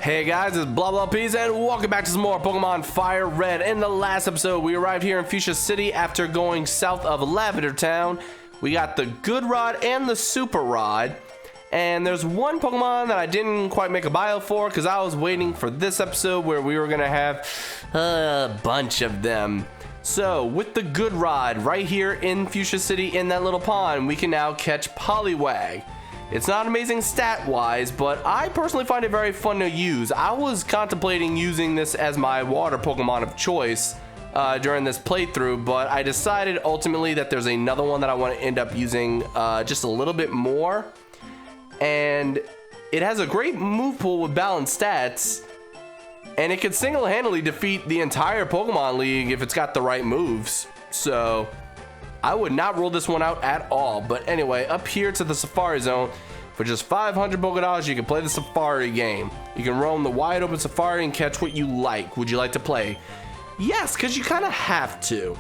Hey guys, it's Blah Blah Peas and welcome back to some more Pokemon Fire Red. In the last episode, we arrived here in Fuchsia City after going south of Lavender Town. We got the Good Rod and the Super Rod. And there's one Pokemon that I didn't quite make a bio for because I was waiting for this episode where we were going to have a bunch of them. So, with the Good Rod right here in Fuchsia City in that little pond, we can now catch Poliwag. It's not amazing stat-wise, but I personally find it very fun to use. I was contemplating using this as my water Pokemon of choice during this playthrough, but I decided ultimately that there's another one that I want to end up using just a little bit more. And it has a great move pool with balanced stats, and it can single-handedly defeat the entire Pokemon League if it's got the right moves. So I would not rule this one out at all. But anyway, up here to the Safari Zone, for just 500 Pokédollars, you can play the Safari game. You can roam the wide open Safari and catch what you like. Would you like to play? Yes, because you kind of have to.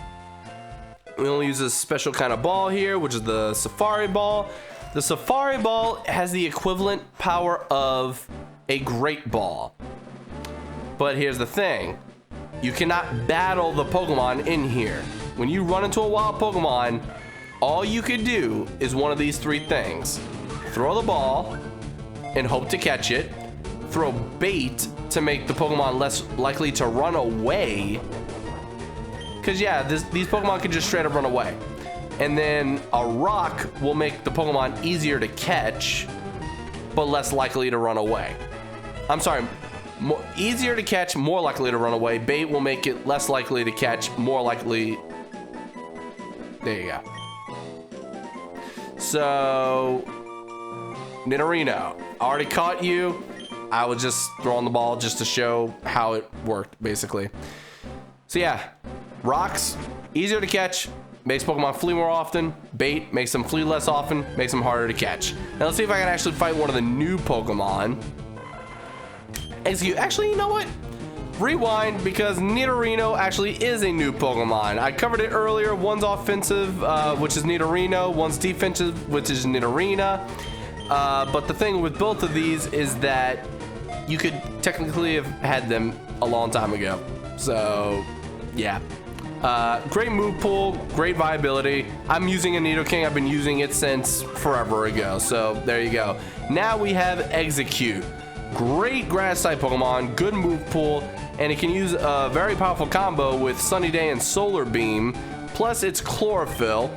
We only use a special kind of ball here, which is the Safari Ball. The Safari Ball has the equivalent power of a Great Ball. But here's the thing. You cannot battle the Pokemon in here. When you run into a wild Pokemon, all you can do is one of these three things. Throw the ball and hope to catch it. Throw bait to make the Pokemon less likely to run away. Because yeah, these Pokemon can just straight up run away. And then a rock will make the Pokemon easier to catch, but less likely to run away. I'm sorry. Easier to catch, more likely to run away. Bait will make it less likely to catch, more likely. There you go. So, Nidorino, already caught you. I was just throwing the ball just to show how it worked, basically. So yeah, rocks, easier to catch, makes Pokemon flee more often. Bait makes them flee less often, makes them harder to catch. Now let's see if I can actually fight one of the new Pokemon. Execute. Actually, you know what? Rewind, because Nidorino actually is a new Pokemon. I covered it earlier. One's offensive, which is Nidorino. One's defensive, which is Nidorina. But the thing with both of these is that you could technically have had them a long time ago. So, yeah. Great move pool, great viability. I'm using a Nidoking. I've been using it since forever ago. So, there you go. Now we have Execute. Great grass type Pokemon, good move pool, and it can use a very powerful combo with Sunny Day and Solar Beam, plus it's Chlorophyll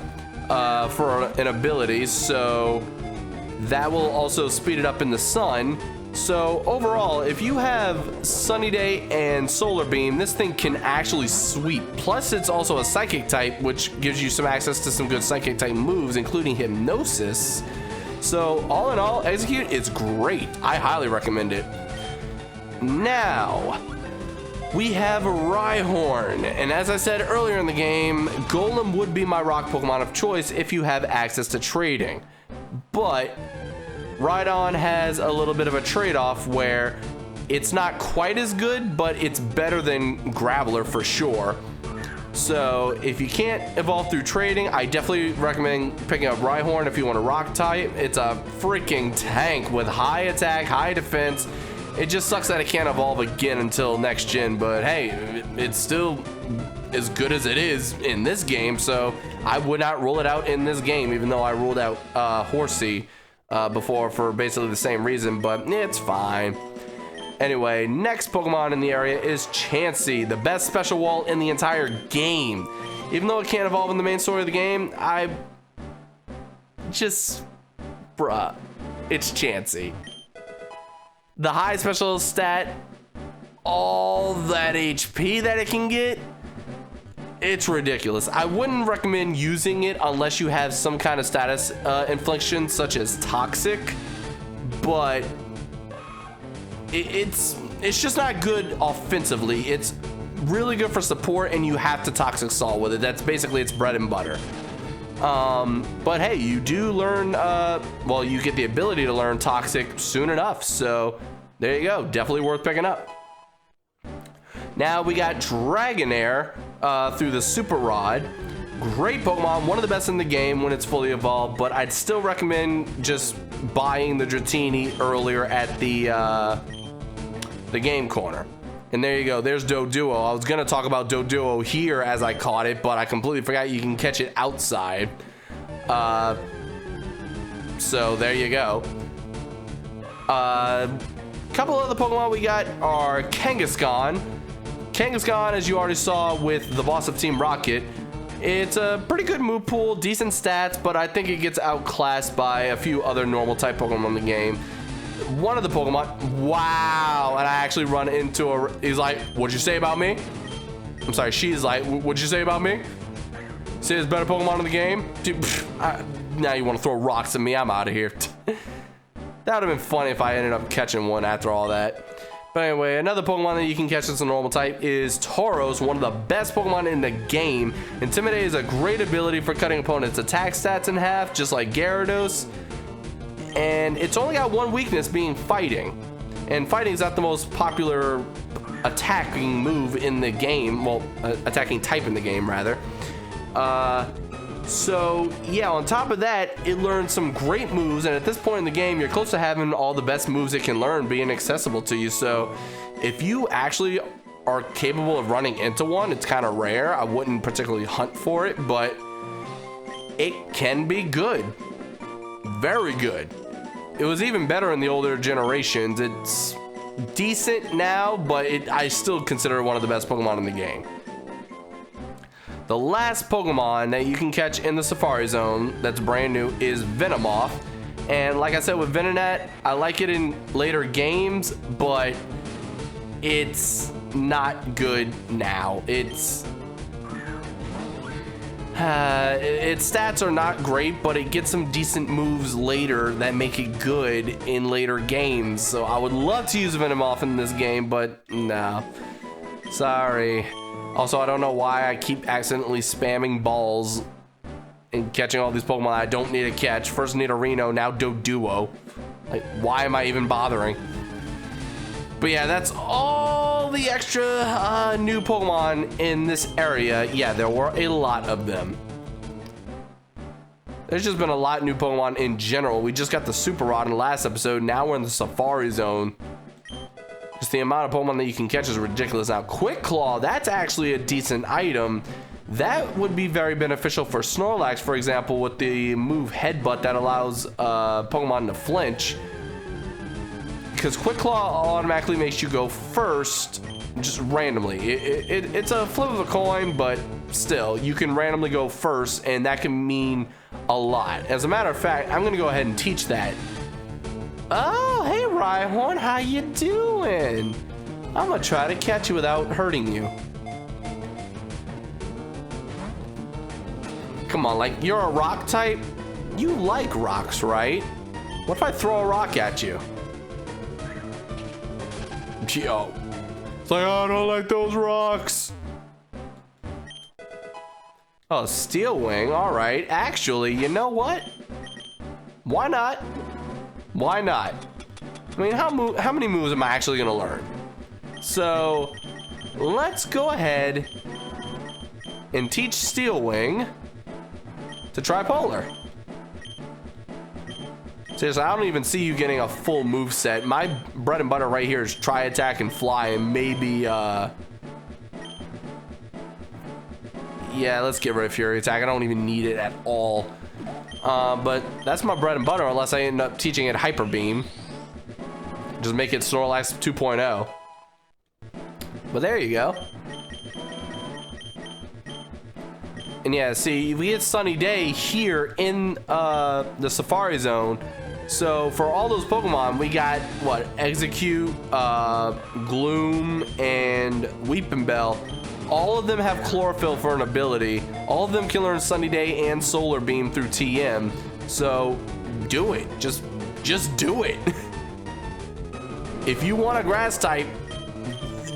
for an ability, so that will also speed it up in the sun. So overall, if you have Sunny Day and Solar Beam, this thing can actually sweep. Plus it's also a Psychic type, which gives you some access to some good Psychic type moves, including Hypnosis. So, all in all, Execute is great. I highly recommend it. Now, we have Rhyhorn. And as I said earlier in the game, Golem would be my rock Pokemon of choice if you have access to trading. But Rhydon has a little bit of a trade-off where it's not quite as good, but it's better than Graveler for sure. So if you can't evolve through trading, I definitely recommend picking up Rhyhorn if you want a rock type. It's a freaking tank with high attack, high defense. It just sucks that it can't evolve again until next gen, but hey, it's still as good as it is in this game, so I would not rule it out in this game, even though I ruled out Horsey before for basically the same reason, but it's fine. Anyway, next Pokemon in the area is Chansey, the best special wall in the entire game. Even though it can't evolve in the main story of the game, bruh, it's Chansey. The high special stat, all that HP that it can get, it's ridiculous. I wouldn't recommend using it unless you have some kind of status infliction, such as Toxic, but it's just not good offensively. It's really good for support, and you have to Toxic Assault with it. That's basically its bread and butter. But hey, you do learn, well, you get the ability to learn Toxic soon enough, so there you go. Definitely worth picking up. Now we got Dragonair through the Super Rod. Great Pokemon, one of the best in the game when it's fully evolved, but I'd still recommend just buying the Dratini earlier at the the game corner. And there you go, there's Doduo. I was gonna talk about Doduo here as I caught it, but I completely forgot you can catch it outside. So there you go. Couple other Pokemon we got are Kangaskhan. Kangaskhan, as you already saw with the boss of Team Rocket, it's a pretty good move pool, decent stats, but I think it gets outclassed by a few other normal type Pokemon in the game. One of the Pokemon, wow, and I actually run into a, he's like, what'd you say about me? I'm sorry, she's like, what'd you say about me? Say there's better Pokemon in the game? Dude, now you want to throw rocks at me, I'm out of here. That would have been funny if I ended up catching one after all that. But anyway, another Pokemon that you can catch that's a normal type is Tauros, one of the best Pokemon in the game. Intimidate is a great ability for cutting opponents' attack stats in half, just like Gyarados. And it's only got one weakness, being fighting. And fighting is not the most popular attacking move in the game. Well, attacking type in the game, rather. So yeah, on top of that, it learns some great moves, and at this point in the game, you're close to having all the best moves it can learn being accessible to you. So if you actually are capable of running into one, it's kind of rare. I wouldn't particularly hunt for it, but it can be good. Very good. It was even better in the older generations. It's decent now, but I still consider it one of the best Pokemon in the game. The last Pokemon that you can catch in the Safari Zone that's brand new is Venomoth. And like I said with Venonat, I like it in later games, but it's not good now. Its stats are not great, but it gets some decent moves later that make it good in later games. So I would love to use Venomoth in this game, but no. Sorry. Also, I don't know why I keep accidentally spamming balls and catching all these Pokemon I don't need to catch. First Nidorino, now Doduo. Like, why am I even bothering? But yeah, that's all the extra new Pokemon in this area. Yeah, there were a lot of them. There's just been a lot of new Pokemon in general. We just got the Super Rod in the last episode. Now we're in the Safari Zone. Just the amount of Pokemon that you can catch is ridiculous. Now, Quick Claw, that's actually a decent item. That would be very beneficial for Snorlax, for example, with the move Headbutt that allows Pokemon to flinch. Because Quick Claw automatically makes you go first, just randomly. It's a flip of a coin, but still, you can randomly go first, and that can mean a lot. As a matter of fact, I'm going to go ahead and teach that. Oh, hey Rhyhorn, how you doing? I'm gonna try to catch you without hurting you. Come on, like, you're a rock type? You like rocks, right? What if I throw a rock at you? Yo. It's like, oh, I don't like those rocks. Oh, Steel Wing, all right. Actually, you know what? Why not? Why not? I mean, how many moves am I actually gonna learn? So let's go ahead and teach Steel Wing to Tripolar. Seriously, I don't even see you getting a full move set. My bread and butter right here is Tri Attack and Fly, and maybe yeah, let's get rid of Fury Attack. I don't even need it at all. But that's my bread and butter unless I end up teaching it Hyper Beam. Just make it Snorlax 2.0. But there you go. And yeah, see, we get Sunny Day here in the Safari Zone. So for all those Pokemon, we got, what, Execute, Gloom, and Weepinbell. All of them have Chlorophyll for an ability. All of them can learn Sunny Day and Solar Beam through TM. So do it. Just do it. If you want a grass type,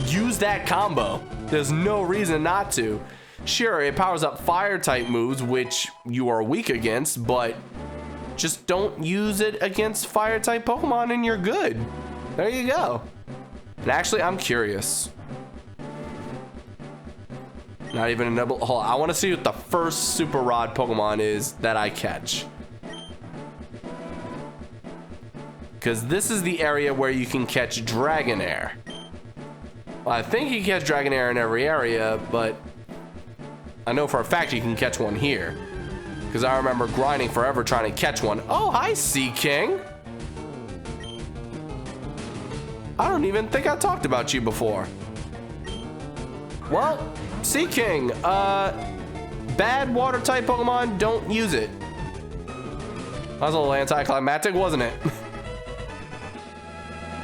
use that combo. There's no reason not to. Sure, it powers up fire type moves, which you are weak against, but just don't use it against fire type Pokemon and you're good. There you go. And actually, I'm curious. Not even a double. Hold on, I want to see what the first Super Rod Pokemon is that I catch. Because this is the area where you can catch Dragonair. Well, I think you can catch Dragonair in every area, but I know for a fact you can catch one here. Because I remember grinding forever trying to catch one. Oh, hi, Sea King. I don't even think I talked about you before. Well, Sea King, bad water type Pokemon, don't use it. That was a little anticlimactic, wasn't it?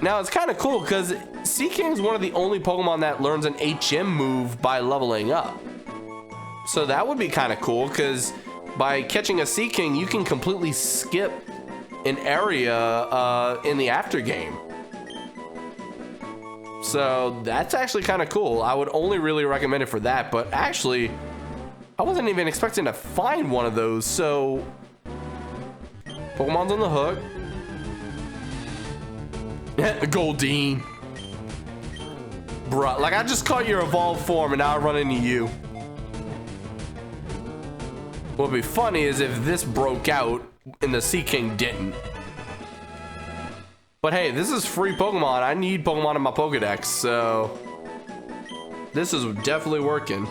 Now, it's kind of cool because Sea King is one of the only Pokemon that learns an HM move by leveling up. So that would be kind of cool because by catching a Sea King, you can completely skip an area in the after game. So that's actually kind of cool. I would only really recommend it for that, but actually, I wasn't even expecting to find one of those, so Pokemon's on the hook. Goldeen. Bruh, like I just caught your evolved form and now I run into you. What would be funny is if this broke out and the Sea King didn't. But hey, this is free Pokemon. I need Pokemon in my Pokedex, so this is definitely working.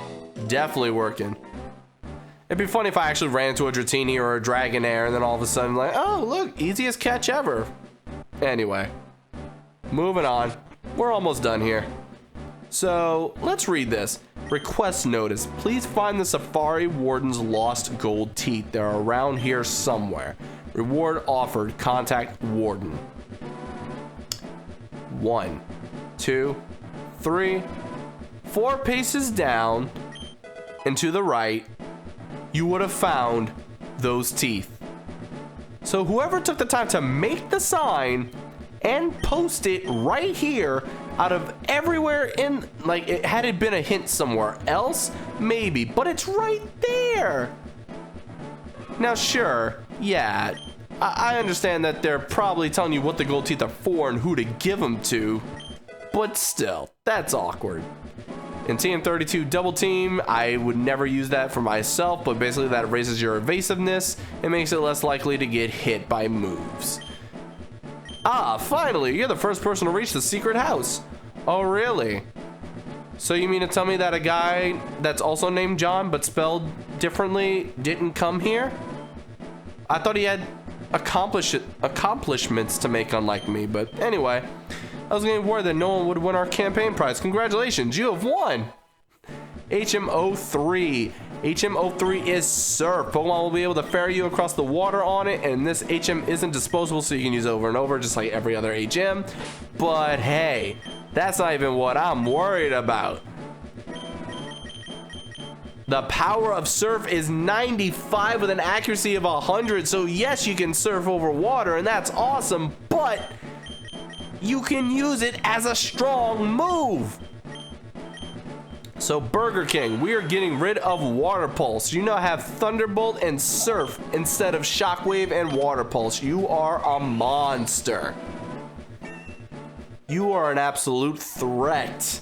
Definitely working. It'd be funny if I actually ran into a Dratini or a Dragonair and then all of a sudden like, oh look, easiest catch ever. Anyway, moving on. We're almost done here. So let's read this. Request notice. Please find the Safari Warden's lost gold teeth. They're around here somewhere. Reward offered. Contact Warden. 1, 2, 3, 4 paces down and to the right, you would have found those teeth. So whoever took the time to make the sign and post it right here out of everywhere in, like, it had it been a hint somewhere else, maybe, but it's right there. Now, sure, yeah, I understand that they're probably telling you what the gold teeth are for and who to give them to, but still, that's awkward. In TM32 Double Team, I would never use that for myself, but basically that raises your evasiveness and makes it less likely to get hit by moves. Ah, finally, you're the first person to reach the secret house. Oh, really? So you mean to tell me that a guy that's also named John but spelled differently didn't come here? I thought he had accomplishments to make, unlike me, but anyway, I was getting worried that no one would win our campaign prize. Congratulations, you have won! HM03. HM03 is Surf. Pokemon will be able to ferry you across the water on it, and this HM isn't disposable, so you can use it over and over, just like every other HM. But hey, that's not even what I'm worried about. The power of Surf is 95 with an accuracy of 100, so yes, you can surf over water, and that's awesome, but you can use it as a strong move. So Burger King, we are getting rid of Water Pulse. You now have Thunderbolt and Surf instead of Shockwave and Water Pulse. You are a monster. You are an absolute threat.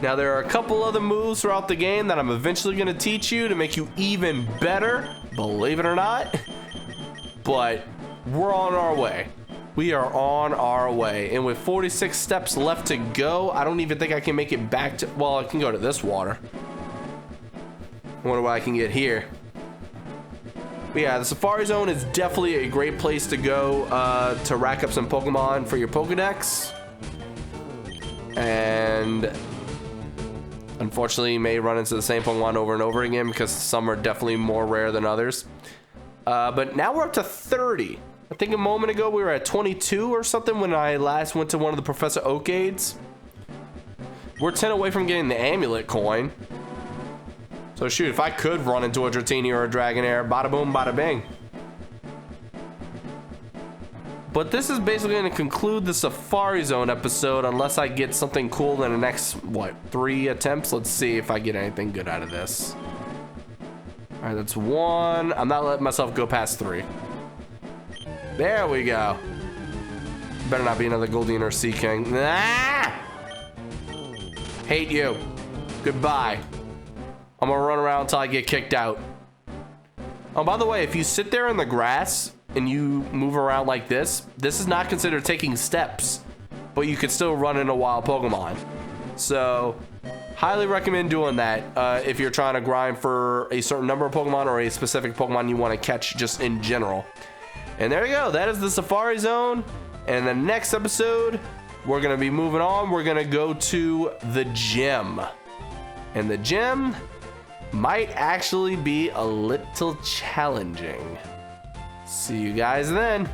Now there are a couple other moves throughout the game that I'm eventually going to teach you to make you even better, believe it or not. But we're on our way. We are on our way, and with 46 steps left to go, I don't even think I can make it back to, well, I can go to this water. I wonder what I can get here. But yeah, the Safari Zone is definitely a great place to go to rack up some Pokemon for your Pokedex. And unfortunately, you may run into the same Pokemon over and over again because some are definitely more rare than others. But now we're up to 30. I think a moment ago we were at 22 or something when I last went to one of the Professor Oak aids. We're 10 away from getting the amulet coin. So shoot, if I could run into a Dratini or a Dragonair, bada boom, bada bing. But this is basically going to conclude the Safari Zone episode unless I get something cool in the next, what, 3 attempts? Let's see if I get anything good out of this. All right, that's 1. I'm not letting myself go past 3. There we go. Better not be another Goldeen or Sea King. Ah! Hate you. Goodbye. I'm gonna run around until I get kicked out. Oh, by the way, if you sit there in the grass and you move around like this is not considered taking steps, but you could still run into wild Pokemon. So highly recommend doing that if you're trying to grind for a certain number of Pokemon or a specific Pokemon you want to catch just in general. And there you go. That is the Safari Zone. And the next episode, we're going to be moving on. We're going to go to the gym. And the gym might actually be a little challenging. See you guys then.